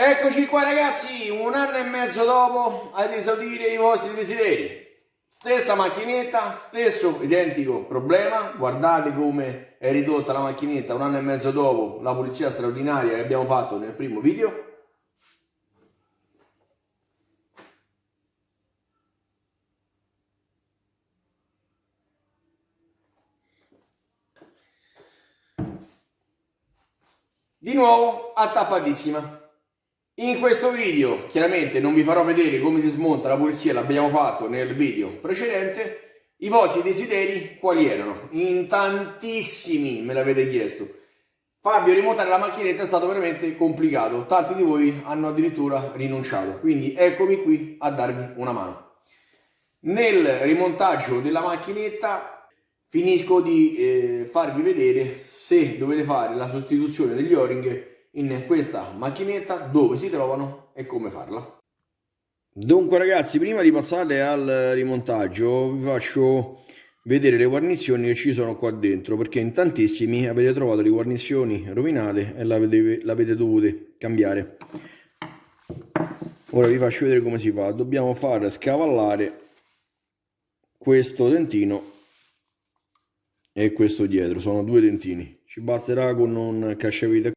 Eccoci qua ragazzi, un anno e mezzo dopo ad esaudire i vostri desideri. Stessa macchinetta, stesso identico problema, guardate come è ridotta la macchinetta un anno e mezzo dopo la pulizia straordinaria che abbiamo fatto nel primo video. Di nuovo attappatissima. In questo video chiaramente non vi farò vedere come si smonta la pulizia, l'abbiamo fatto nel video precedente. I vostri desideri quali erano? In tantissimi me l'avete chiesto. Fabio, rimontare la macchinetta è stato veramente complicato, tanti di voi hanno addirittura rinunciato, quindi eccomi qui a darvi una mano. Nel rimontaggio della macchinetta finisco di farvi vedere se dovete fare la sostituzione degli o-ring in questa macchinetta, dove si trovano e come farla. Dunque ragazzi, prima di passare al rimontaggio vi faccio vedere le guarnizioni che ci sono qua dentro, perché in tantissimi avete trovato le guarnizioni rovinate e l'avete dovute cambiare. Ora vi faccio vedere come si fa. Dobbiamo far scavallare questo dentino e questo dietro, sono due dentini. Ci basterà con un cacciavite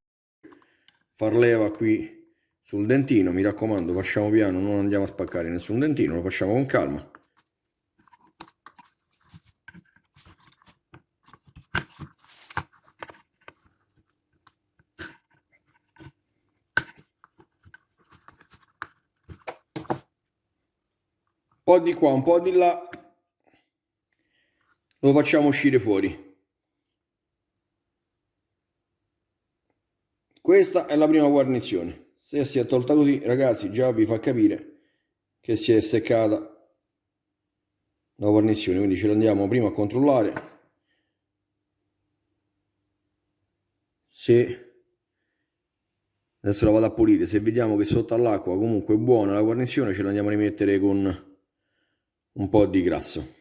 far leva qui sul dentino, mi raccomando, facciamo piano, non andiamo a spaccare nessun dentino, lo facciamo con calma. Un po' di qua, un po' di là, lo facciamo uscire fuori. Questa è la prima guarnizione. Se si è tolta così, ragazzi, già vi fa capire che si è seccata la guarnizione, quindi ce l'andiamo prima a controllare se adesso la vado a pulire. Se vediamo che sotto all'acqua comunque è buona la guarnizione, ce l'andiamo a rimettere con un po' di grasso.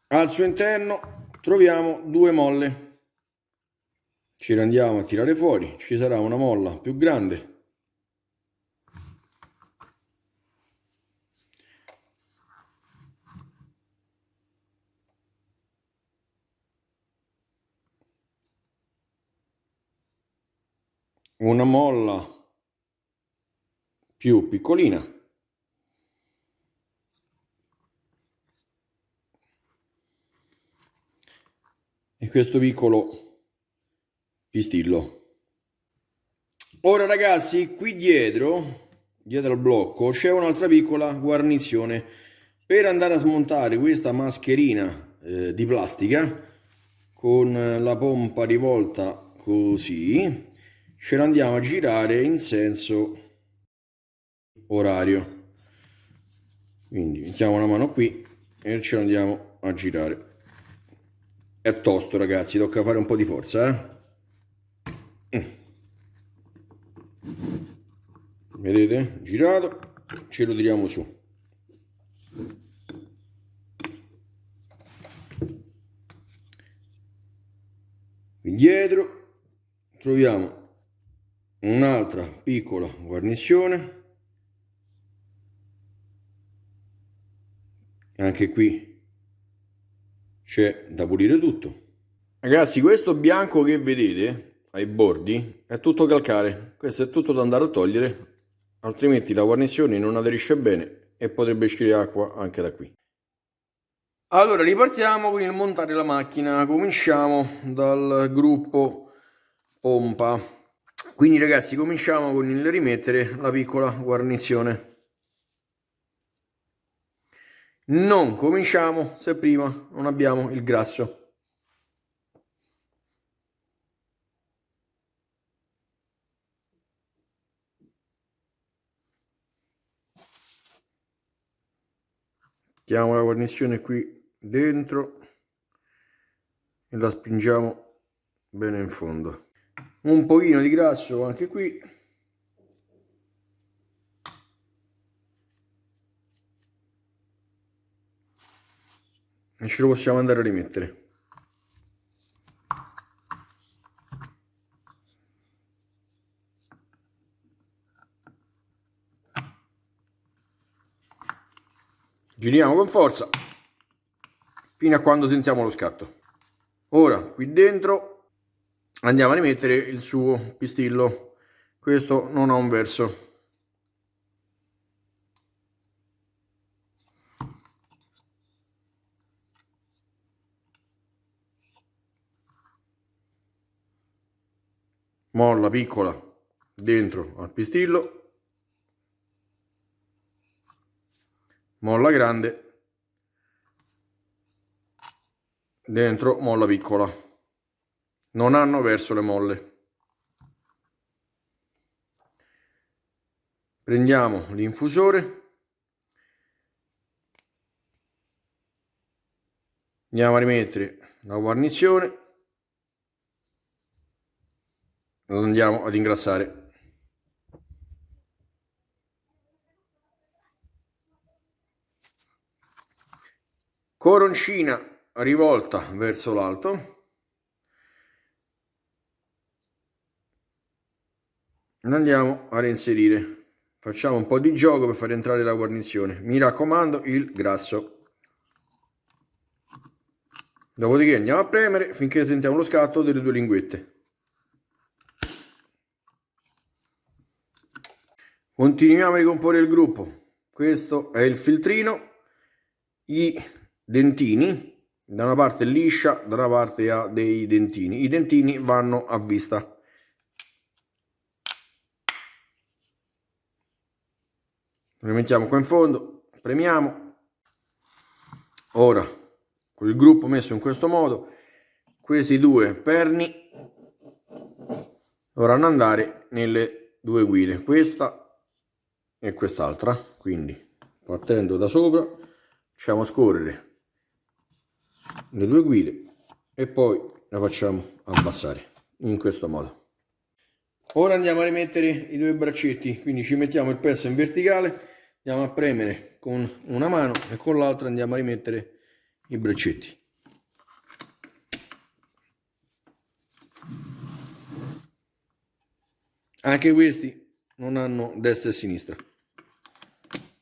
Al suo interno troviamo due molle. Ci andiamo a tirare fuori, ci sarà una molla più grande una molla più piccolina e questo piccolo pistillo. Ora ragazzi, qui dietro al blocco c'è un'altra piccola guarnizione per andare a smontare questa mascherina di plastica con la pompa rivolta così. Ce la andiamo a girare in senso orario, quindi mettiamo una mano qui e ce la andiamo a girare. È tosto ragazzi, tocca fare un po' di forza, Vedete? Girato, ce lo tiriamo su. Qui dietro troviamo un'altra piccola guarnizione, anche qui c'è da pulire tutto. Ragazzi, questo bianco che vedete ai bordi è tutto calcare, questo è tutto da andare a togliere, altrimenti la guarnizione non aderisce bene e potrebbe uscire acqua anche da qui. Allora ripartiamo con il montare la macchina, cominciamo dal gruppo pompa. Quindi ragazzi cominciamo con il rimettere la piccola guarnizione. Non cominciamo se prima non abbiamo il grasso. Mettiamo la guarnizione qui dentro e la spingiamo bene in fondo. Un pochino di grasso anche qui. E ce lo possiamo andare a rimettere. Giriamo con forza fino a quando sentiamo lo scatto. Ora qui dentro andiamo a rimettere il suo pistillo. Questo non ha un verso. Molla piccola dentro al pistillo, molla grande dentro molla piccola. Non hanno verso le molle. Prendiamo l'infusore, andiamo a rimettere la guarnizione, lo andiamo ad ingrassare. Coroncina rivolta verso l'alto, lo andiamo a reinserire. Facciamo un po' di gioco per far entrare la guarnizione. Mi raccomando, il grasso. Dopodiché andiamo a premere finché sentiamo lo scatto delle due linguette. Continuiamo a ricomporre il gruppo. Questo è il filtrino, i dentini, da una parte liscia, da una parte ha dei dentini. I dentini vanno a vista. Lo mettiamo qua in fondo, premiamo. Ora, con il gruppo messo in questo modo, questi due perni dovranno andare nelle due guide, questa e quest'altra. Quindi, partendo da sopra, facciamo scorrere le due guide e poi la facciamo abbassare in questo modo. Ora andiamo a rimettere i due braccetti, quindi ci mettiamo il pezzo in verticale, andiamo a premere con una mano e con l'altra andiamo a rimettere i braccetti. Anche questi non hanno destra e sinistra.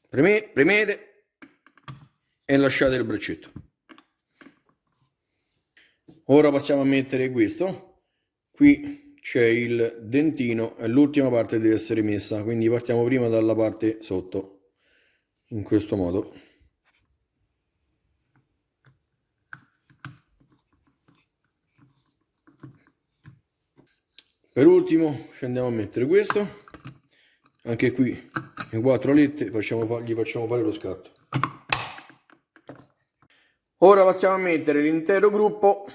Premete e lasciate il braccetto. Ora passiamo a mettere questo. Qui c'è il dentino e l'ultima parte deve essere messa, quindi partiamo prima dalla parte sotto, in questo modo. Per ultimo ci andiamo a mettere questo, anche qui le 4 alette gli facciamo fare lo scatto. Ora passiamo a mettere l'intero gruppo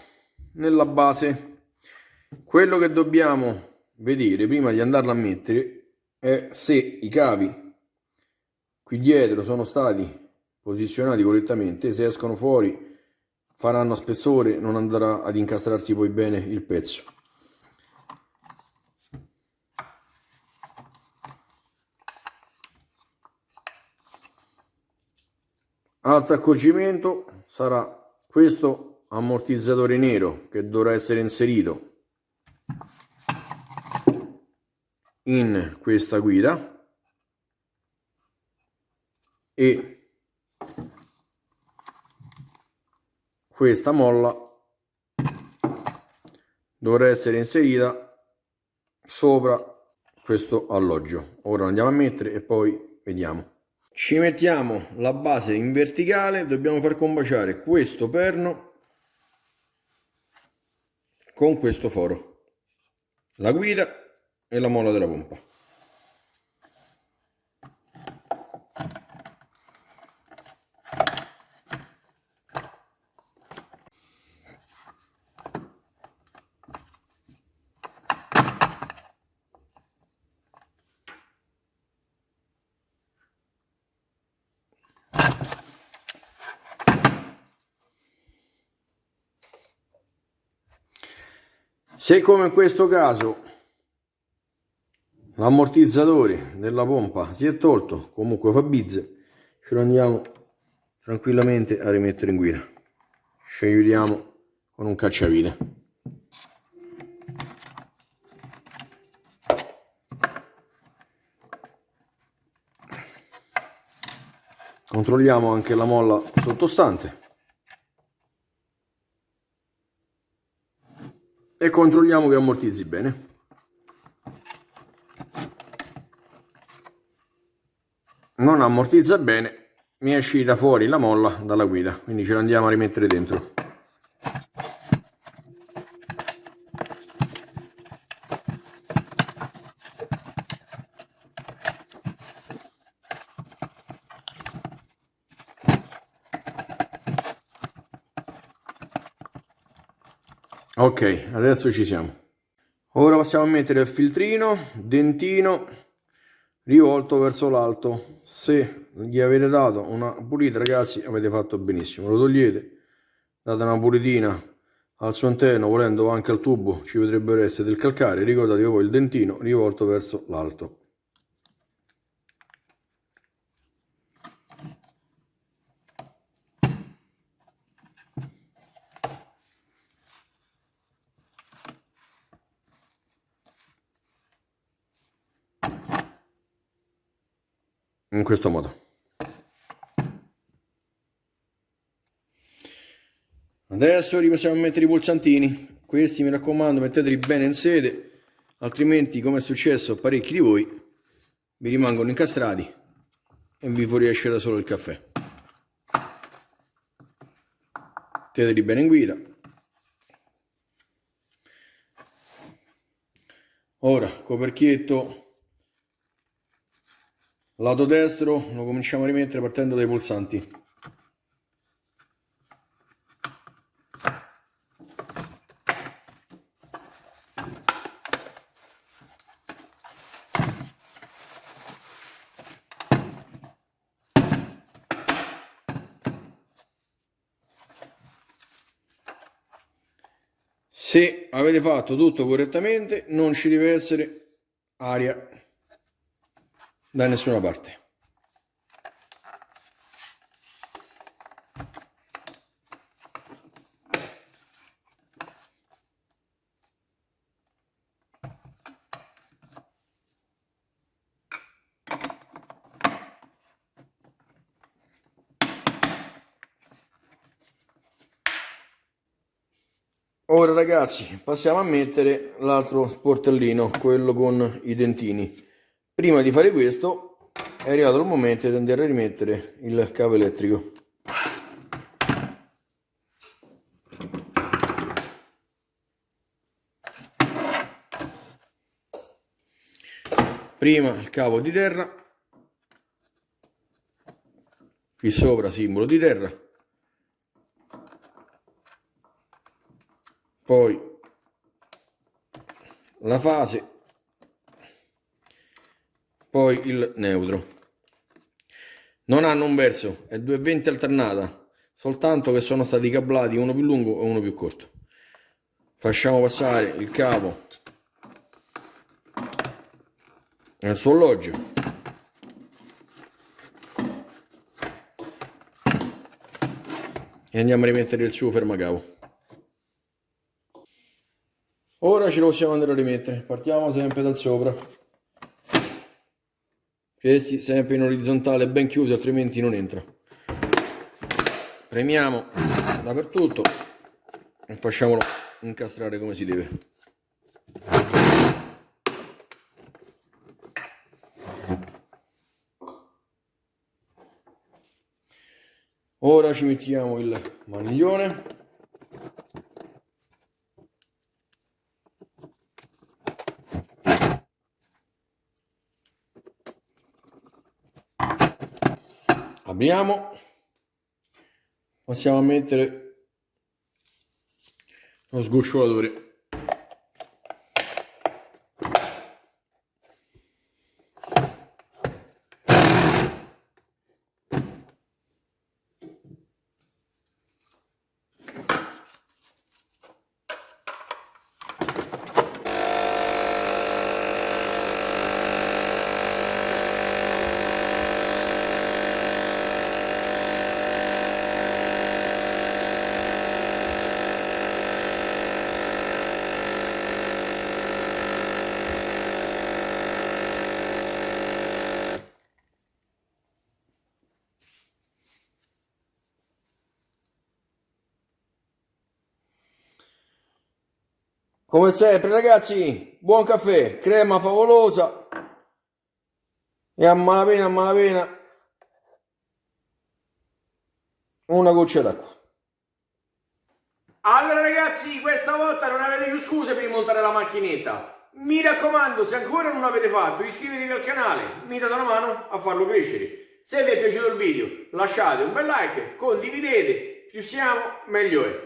nella base. Quello che dobbiamo vedere prima di andarlo a mettere è se i cavi qui dietro sono stati posizionati correttamente. Se escono fuori faranno spessore, non andrà ad incastrarsi poi bene il pezzo. Altro accorgimento sarà questo ammortizzatore nero che dovrà essere inserito in questa guida e questa molla dovrà essere inserita sopra questo alloggio. Ora andiamo a mettere e poi vediamo. Ci mettiamo la base in verticale, dobbiamo far combaciare questo perno con questo foro, la guida e la molla della pompa. Se come in questo caso l'ammortizzatore della pompa si è tolto, comunque fa bizze, ce lo andiamo tranquillamente a rimettere in guida. Ci aiutiamo con un cacciavite. Controlliamo anche la molla sottostante e controlliamo che ammortizzi bene. Non ammortizza bene, mi è uscita fuori la molla dalla guida, quindi ce la andiamo a rimettere dentro. Ok, adesso ci siamo. Ora passiamo a mettere il filtrino, dentino, rivolto verso l'alto. Se gli avete dato una pulita, ragazzi, avete fatto benissimo. Lo togliete, date una pulitina al suo interno, volendo anche al tubo ci potrebbero essere del calcare. Ricordatevi poi il dentino rivolto verso l'alto. In questo modo. Adesso ripassiamo a mettere i pulsantini. Questi, mi raccomando, metteteli bene in sede, altrimenti, come è successo a parecchi di voi, vi rimangono incastrati e vi fuoriesce da solo il caffè. Metteteli bene in guida. Ora, coperchietto lato destro lo cominciamo a rimettere partendo dai pulsanti. Se avete fatto tutto correttamente, non ci deve essere aria da nessuna parte. Ora ragazzi, passiamo a mettere l'altro sportellino, quello con i dentini. Prima di fare questo è arrivato il momento di andare a rimettere il cavo elettrico. Prima il cavo di terra, qui sopra simbolo di terra, poi la fase, poi il neutro. Non hanno un verso, è 220 alternata, soltanto che sono stati cablati uno più lungo e uno più corto. Facciamo passare il cavo nel suo alloggio. E andiamo a rimettere il suo fermacavo. Ora ce lo possiamo andare a rimettere. Partiamo sempre dal sopra. Questi sempre in orizzontale ben chiusi, altrimenti non entra. Premiamo dappertutto e facciamolo incastrare come si deve. Ora ci mettiamo il maniglione. Apriamo, passiamo a mettere lo sgoccionatore. Come sempre ragazzi, buon caffè, crema favolosa e a malapena una goccia d'acqua. Allora ragazzi, questa volta non avete più scuse per montare la macchinetta. Mi raccomando, se ancora non l'avete fatto, iscrivetevi al canale, mi date una mano a farlo crescere. Se vi è piaciuto il video, lasciate un bel like, condividete, più siamo meglio è.